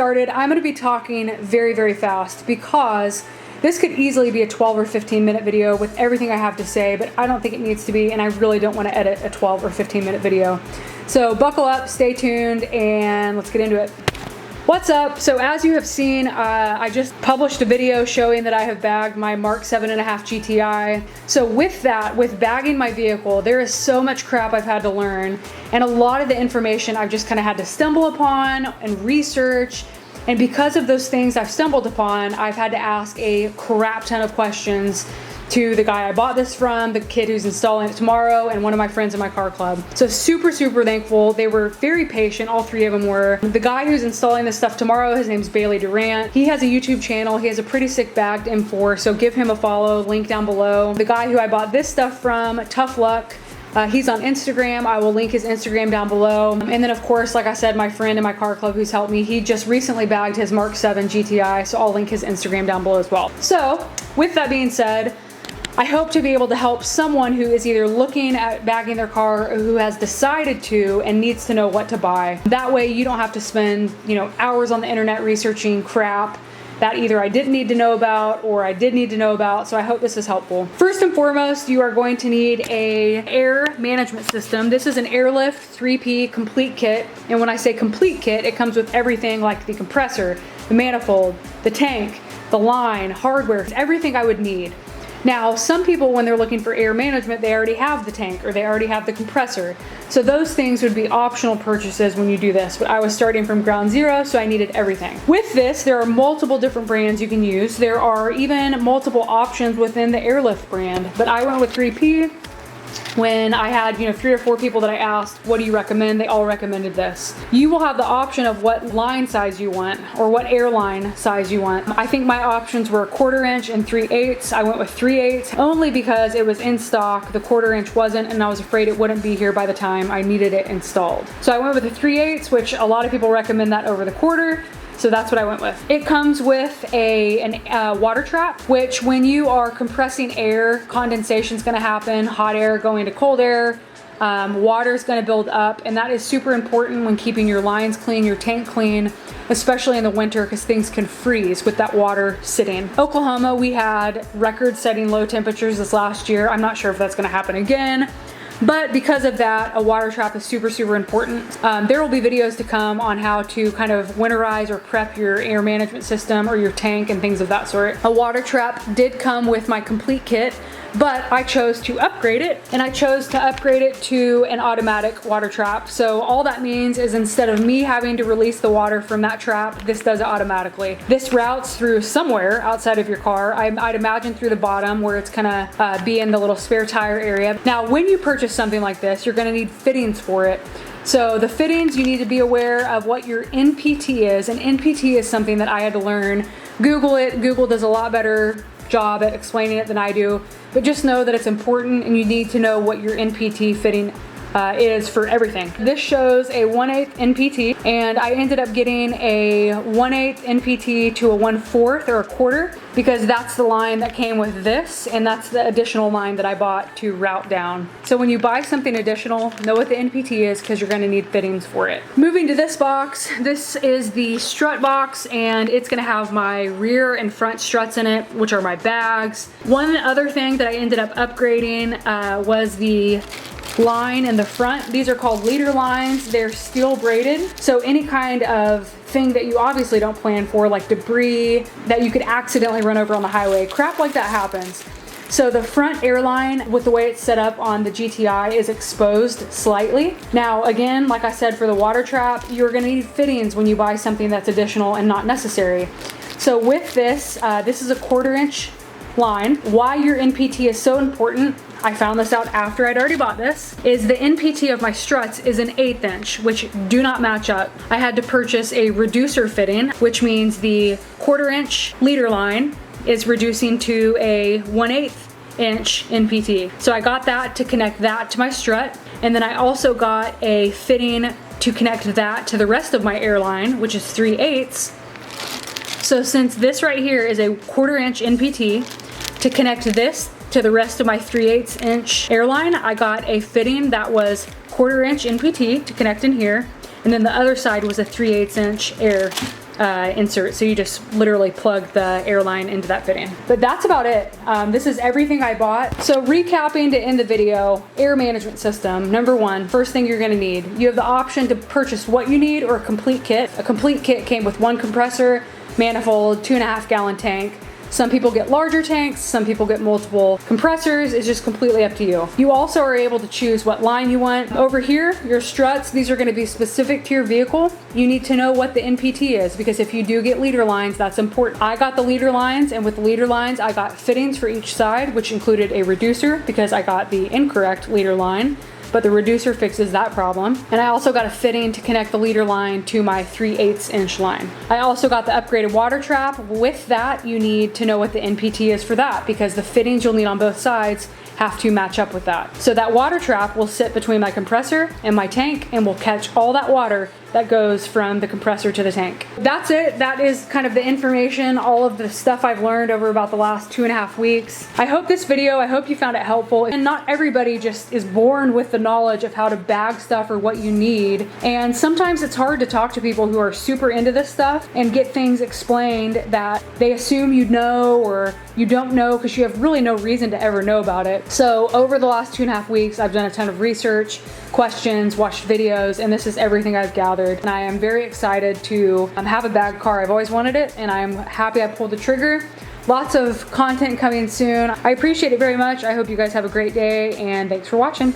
started, I'm going to be talking very, very fast because this could easily be a 12 or 15 minute video with everything I have to say, but I don't think it needs to be, and I really don't want to edit a 12 or 15 minute video. So buckle up, stay tuned, and let's get into it. What's up? So as you have seen, I just published a video showing that I have bagged my Mark 7.5 GTI. So with that, with bagging my vehicle, there is so much crap I've had to learn, and a lot of the information I've just kind of had to stumble upon and research. And because of those things I've stumbled upon, I've had to ask a crap ton of questions to the guy I bought this from, the kid who's installing it tomorrow, and one of my friends in my car club. So super, super thankful. They were very patient, all three of them were. The guy who's installing this stuff tomorrow, his name's Bailey Durant. He has a YouTube channel. He has a pretty sick bagged M4, so give him a follow, link down below. The guy who I bought this stuff from, Tough Luck, he's on Instagram. I will link his Instagram down below. And then of course, like I said, my friend in my car club who's helped me, he just recently bagged his Mark 7 GTI, so I'll link his Instagram down below as well. So with that being said, I hope to be able to help someone who is either looking at bagging their car or who has decided to and needs to know what to buy. That way you don't have to spend, hours on the internet researching crap that either I didn't need to know about or I did need to know about, so I hope this is helpful. First and foremost, you are going to need an air management system. This is an Airlift 3P complete kit, and when I say complete kit, it comes with everything like the compressor, the manifold, the tank, the line, hardware, everything I would need. Now, some people, when they're looking for air management, they already have the tank or they already have the compressor. So those things would be optional purchases when you do this. But I was starting from ground zero, so I needed everything. With this, there are multiple different brands you can use. There are even multiple options within the Airlift brand. But I went with 3P. When I had 3 or 4 people that I asked, what do you recommend? They all recommended this. You will have the option of what line size you want or what airline size you want. I think my options were 1/4 inch and 3/8. I went with 3/8 only because it was in stock. The 1/4 inch wasn't, and I was afraid it wouldn't be here by the time I needed it installed. So I went with the 3/8, which a lot of people recommend that over the 1/4. So that's what I went with. It comes with a water trap, which when you are compressing air, condensation is gonna happen, hot air going to cold air, water is gonna build up, and that is super important when keeping your lines clean, your tank clean, especially in the winter because things can freeze with that water sitting. Oklahoma, we had record-setting low temperatures this last year. I'm not sure if that's gonna happen again. But because of that, a water trap is super, super important. There will be videos to come on how to kind of winterize or prep your air management system or your tank and things of that sort. A water trap did come with my complete kit, but I chose to upgrade it, and I chose to upgrade it to an automatic water trap. So all that means is instead of me having to release the water from that trap, this does it automatically. This routes through somewhere outside of your car. I'd imagine through the bottom where it's gonna be in the little spare tire area. Now, when you purchase something like this, you're gonna need fittings for it. So the fittings, you need to be aware of what your NPT is, and NPT is something that I had to learn. Google it. Google does a lot better job at explaining it than I do, but just know that it's important and you need to know what your NPT fitting is for everything. This shows a 1/8 NPT, and I ended up getting a 1/8 NPT to a 1/4 or a 1/4 because that's the line that came with this, and that's the additional line that I bought to route down. So when you buy something additional, know what the NPT is because you're going to need fittings for it. Moving to this box, this is the Strut Box, and it's going to have my rear and front struts in it, which are my bags. One other thing that I ended up upgrading was the line in the front. These are called leader lines. They're steel braided, so any kind of thing that you obviously don't plan for, like debris that you could accidentally run over on the highway, crap like that happens. So the front airline, with the way it's set up on the GTI, is exposed slightly. Now again, like I said, for the water trap, you're gonna need fittings when you buy something that's additional and not necessary. So with this, this is a 1/4 inch line. Why your NPT is so important, I found this out after I'd already bought this, is the NPT of my struts is an 1/8 inch, which do not match up. I had to purchase a reducer fitting, which means the 1/4 inch leader line is reducing to a 1/8 inch NPT. So I got that to connect that to my strut, and then I also got a fitting to connect that to the rest of my airline, which is 3/8. So since this right here is a 1/4 inch NPT, to connect this to the rest of my 3/8 inch airline, I got a fitting that was 1/4 inch NPT to connect in here, and then the other side was a 3/8 inch air insert, so you just literally plug the air line into that fitting. But that's about it. This is everything I bought. So recapping to end the video, air management system, number one, first thing you're gonna need. You have the option to purchase what you need or a complete kit. A complete kit came with one compressor, manifold, 2.5 gallon tank. Some people get larger tanks, some people get multiple compressors. It's just completely up to you. You also are able to choose what line you want. Over here, your struts, these are gonna be specific to your vehicle. You need to know what the NPT is, because if you do get leader lines, that's important. I got the leader lines, and with the leader lines, I got fittings for each side, which included a reducer because I got the incorrect leader line, but the reducer fixes that problem. And I also got a fitting to connect the leader line to my 3/8 inch line. I also got the upgraded water trap. With that, you need to know what the NPT is for that, because the fittings you'll need on both sides have to match up with that. So that water trap will sit between my compressor and my tank and will catch all that water that goes from the compressor to the tank. That's it. That is kind of the information, all of the stuff I've learned over about the last 2.5 weeks. I hope this video, I hope you found it helpful. And not everybody just is born with the knowledge of how to bag stuff or what you need. And sometimes it's hard to talk to people who are super into this stuff and get things explained that they assume you know or you don't know because you have really no reason to ever know about it. So over the last 2.5 weeks, I've done a ton of research, questions, watched videos, and this is everything I've gathered. And I am very excited to have a bag car. I've always wanted it, and I'm happy I pulled the trigger. Lots of content coming soon. I appreciate it very much. I hope you guys have a great day, and thanks for watching.